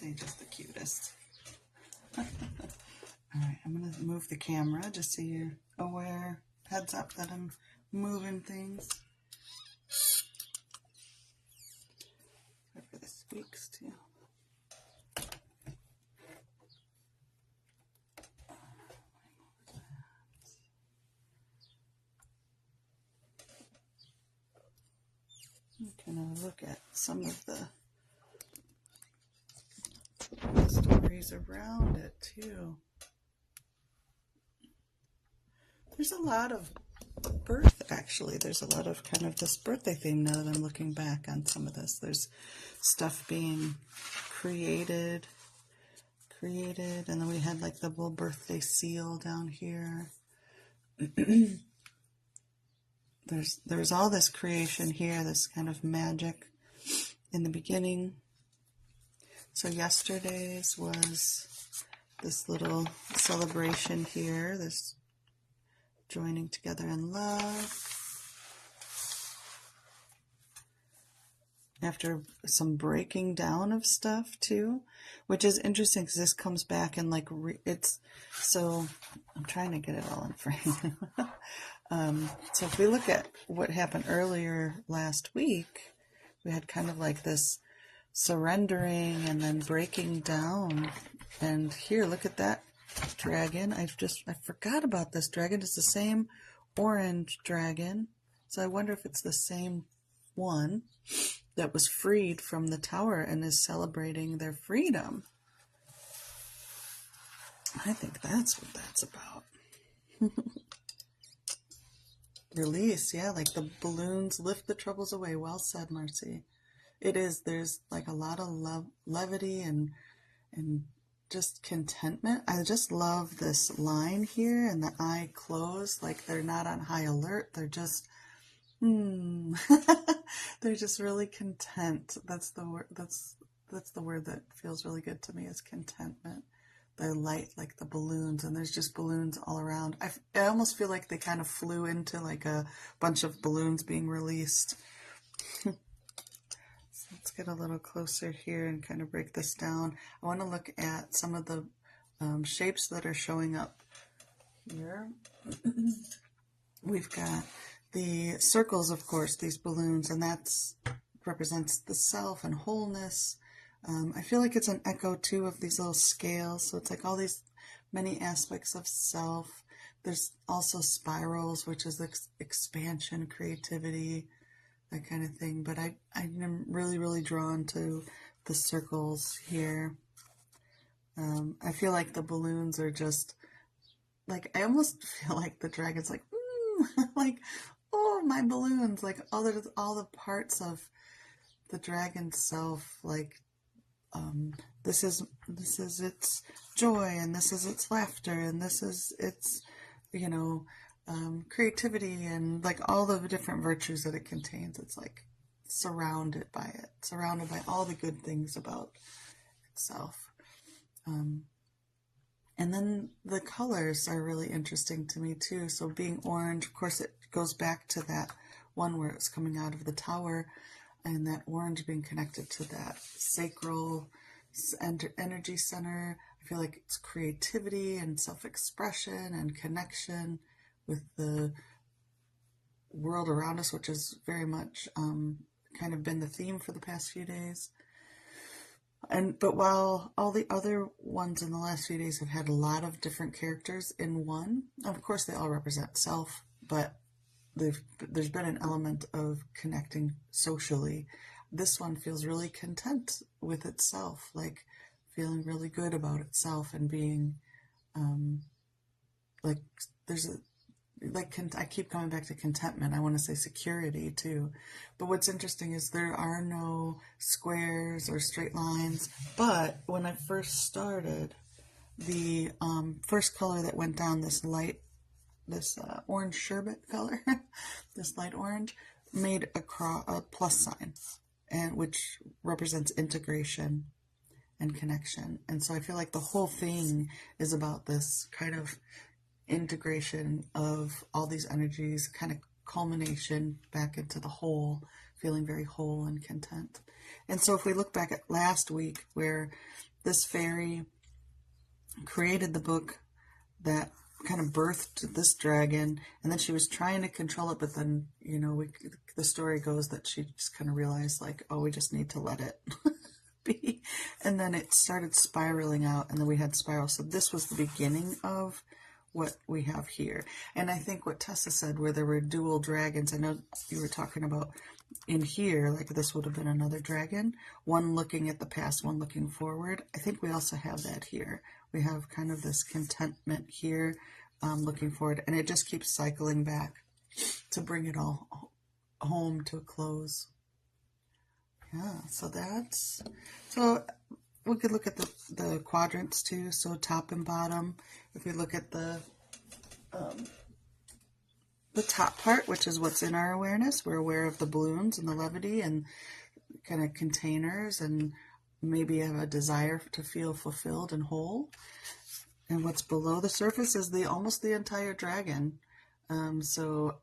they just the cutest? All right, I'm going to move the camera just so you're aware, heads up that I'm moving things. For the squeaks too. Kind of look at some of the stories around it too. There's a lot of birth, actually. There's a lot of kind of this birthday theme now that I'm looking back on some of this. There's stuff being created, and then we had like the little birthday seal down here. There's all this creation here, this kind of magic in the beginning. So yesterday's was this little celebration here, this joining together in love. After some breaking down of stuff too, which is interesting because this comes back and like it's so I'm trying to get it all in frame. So if we look at what happened earlier last week, we had kind of like this surrendering and then breaking down. And here, look at that dragon. I forgot about this dragon. It's the same orange dragon. So I wonder if it's the same one that was freed from the tower and is celebrating their freedom. I think that's what that's about. Release, yeah, like the balloons lift the troubles away. Well said, Marcy. It is. There's like a lot of levity and just contentment. I just love this line here and the eye closed, like they're not on high alert. They're just, they're just really content. That's the word. That's the word that feels really good to me is contentment. They're light like the balloons, and there's just balloons all around. I almost feel like they kind of flew into like a bunch of balloons being released. So let's get a little closer here and kind of break this down. I want to look at some of the shapes that are showing up here. We've got the circles, of course, these balloons, and that's represents the self and wholeness. I feel like it's an echo too of these little scales, so it's like all these many aspects of self. There's also spirals, which is expansion, creativity, that kind of thing. But I'm really, really drawn to the circles here. I feel like the balloons are just like, I almost feel like the dragon's like, like, oh, my balloons, like all the parts of the dragon's self, like, this is its joy, and this is its laughter, and this is its, creativity, and like all the different virtues that it contains. It's like surrounded by all the good things about itself. And then the colors are really interesting to me too. So being orange, of course, it goes back to that one where it's coming out of the tower, and that orange being connected to that sacral energy center. I feel like it's creativity and self-expression and connection with the world around us, which has very much kind of been the theme for the past few days. But while all the other ones in the last few days have had a lot of different characters in one, of course they all represent self, but there's been an element of connecting socially. This one feels really content with itself, like feeling really good about itself and being like I keep coming back to contentment. I want to say security too. But what's interesting is there are no squares or straight lines. But when I first started, the first color that went down, this orange sherbet color, this light orange, made a plus sign, and which represents integration and connection. And so I feel like the whole thing is about this kind of integration of all these energies, kind of culmination back into the whole, feeling very whole and content. And so if we look back at last week, where this fairy created the book that kind of birthed this dragon, and then she was trying to control it, but then, you know, the story goes that she just kind of realized, like, oh, we just need to let it be, and then it started spiraling out, and then we had spirals. So this was the beginning of what we have here. And I think what Tessa said, where there were dual dragons, I know you were talking about in here, like this would have been another dragon, one looking at the past, one looking forward. I think we also have that here. We have kind of this contentment here, looking forward, and it just keeps cycling back to bring it all home to a close. Yeah, so we could look at the quadrants too, so top and bottom. If we look at the top part, which is what's in our awareness, we're aware of the balloons and the levity and kind of containers, and maybe have a desire to feel fulfilled and whole. And what's below the surface is almost the entire dragon. So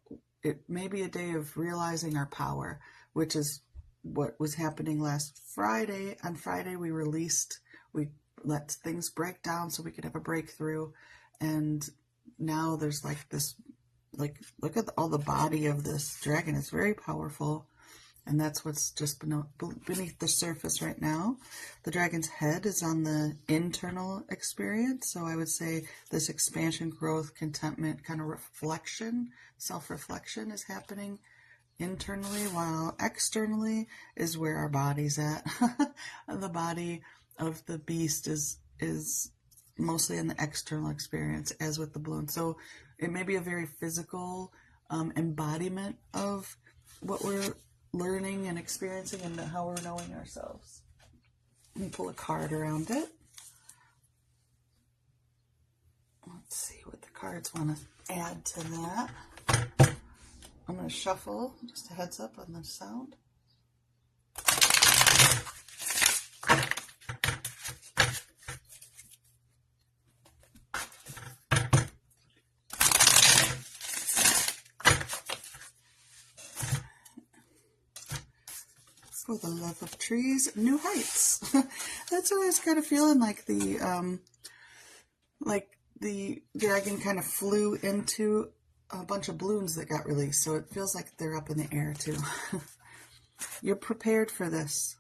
it may be a day of realizing our power, which is what was happening last Friday. On Friday, we let things break down so we could have a breakthrough. And now there's like this, like, look at all the body of this dragon. It's very powerful. And that's what's just beneath the surface right now. The dragon's head is on the internal experience. So I would say this expansion, growth, contentment, kind of reflection, self-reflection is happening internally, while externally is where our body's at. The body of the beast is mostly in the external experience, as with the balloon. So it may be a very physical embodiment of what we're learning and experiencing and how we're knowing ourselves. And pull a card around it. Let's see what the cards want to add to that. I'm going to shuffle, just a heads up on the sound. For the love of trees, new heights. That's always kind of feeling like the dragon kind of flew into a bunch of balloons that got released. So it feels like they're up in the air too. You're prepared for this.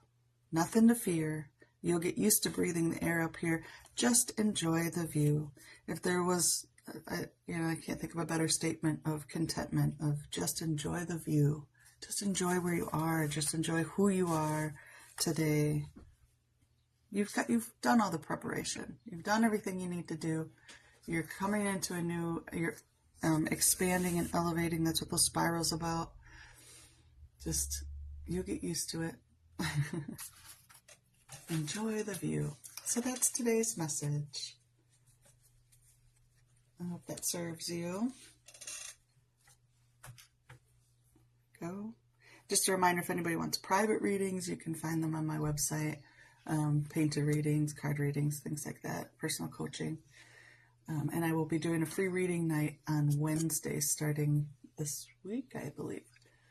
Nothing to fear. You'll get used to breathing the air up here. Just enjoy the view. If there was, I can't think of a better statement of contentment, of just enjoy the view. Just enjoy where you are. Just enjoy who you are today. You've done all the preparation. You've done everything you need to do. You're coming into you're expanding and elevating. That's what those spirals about. Just, you get used to it. Enjoy the view. So that's today's message. I hope that serves you. Go. Just a reminder, if anybody wants private readings, you can find them on my website. Painted readings, card readings, things like that, personal coaching. And I will be doing a free reading night on Wednesday starting this week, I believe.